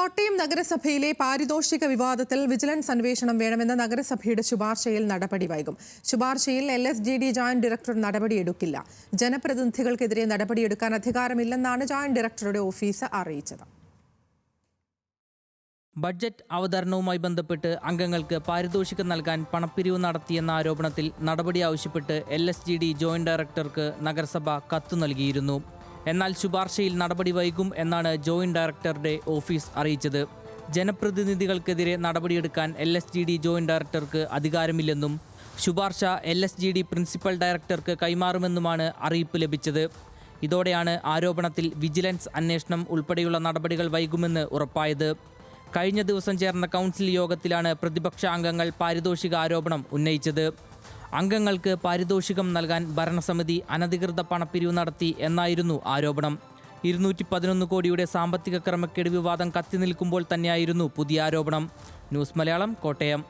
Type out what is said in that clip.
കോട്ടയം നഗരസഭയിലെ പാരിതോഷിക വിവാദത്തിൽ വിജിലൻസ് അന്വേഷണം വേണമെന്ന നഗരസഭയുടെ ശുപാർശയിൽ നടപടി വൈകും. ശുപാർശയിൽ LSGD ജോയിന്റ് ഡയറക്ടർ നടപടിയെടുക്കില്ല. ജനപ്രതിനിധികൾക്കെതിരെ നടപടിയെടുക്കാൻ അധികാരമില്ലെന്നാണ് ജോയിന്റ് ഡയറക്ടറുടെ ഓഫീസ് അറിയിച്ചത്. ബഡ്ജറ്റ് അവതരണവുമായി ബന്ധപ്പെട്ട് അംഗങ്ങൾക്ക് പാരിതോഷികം നൽകാൻ പണപ്പിരിവ് നടത്തിയെന്ന ആരോപണത്തിൽ നടപടി ആവശ്യപ്പെട്ട് LSGD ജോയിന്റ് ഡയറക്ടർക്ക് നഗരസഭ കത്ത് നൽകിയിരുന്നു. എന്നാൽ ശുപാർശയിൽ നടപടി വൈകും എന്നാണ് ജോയിന്റ് ഡയറക്ടറുടെ ഓഫീസ് അറിയിച്ചത്. ജനപ്രതിനിധികൾക്കെതിരെ നടപടിയെടുക്കാൻ LSGD ജോയിന്റ് ഡയറക്ടർക്ക് അധികാരമില്ലെന്നും ശുപാർശ LSGD പ്രിൻസിപ്പൽ ഡയറക്ടർക്ക് കൈമാറുമെന്നുമാണ് അറിയിപ്പ് ലഭിച്ചത്. ഇതോടെയാണ് ആരോപണത്തിൽ വിജിലൻസ് അന്വേഷണം ഉൾപ്പെടെയുള്ള നടപടികൾ വൈകുമെന്ന് ഉറപ്പായത്. കഴിഞ്ഞ ദിവസം ചേർന്ന കൗൺസിൽ യോഗത്തിലാണ് പ്രതിപക്ഷ അംഗങ്ങൾ പാരിതോഷിക ആരോപണം ഉന്നയിച്ചത്. അംഗങ്ങൾക്ക് പാരിതോഷികം നൽകാൻ ഭരണസമിതി അനധികൃത പണപ്പിരിവ് നടത്തി എന്നായിരുന്നു ആരോപണം. 211 കോടിയുടെ സാമ്പത്തിക ക്രമക്കേട് വിവാദം കത്തി നിൽക്കുമ്പോൾ തന്നെയായിരുന്നു പുതിയ ആരോപണം. ന്യൂസ് മലയാളം, കോട്ടയം.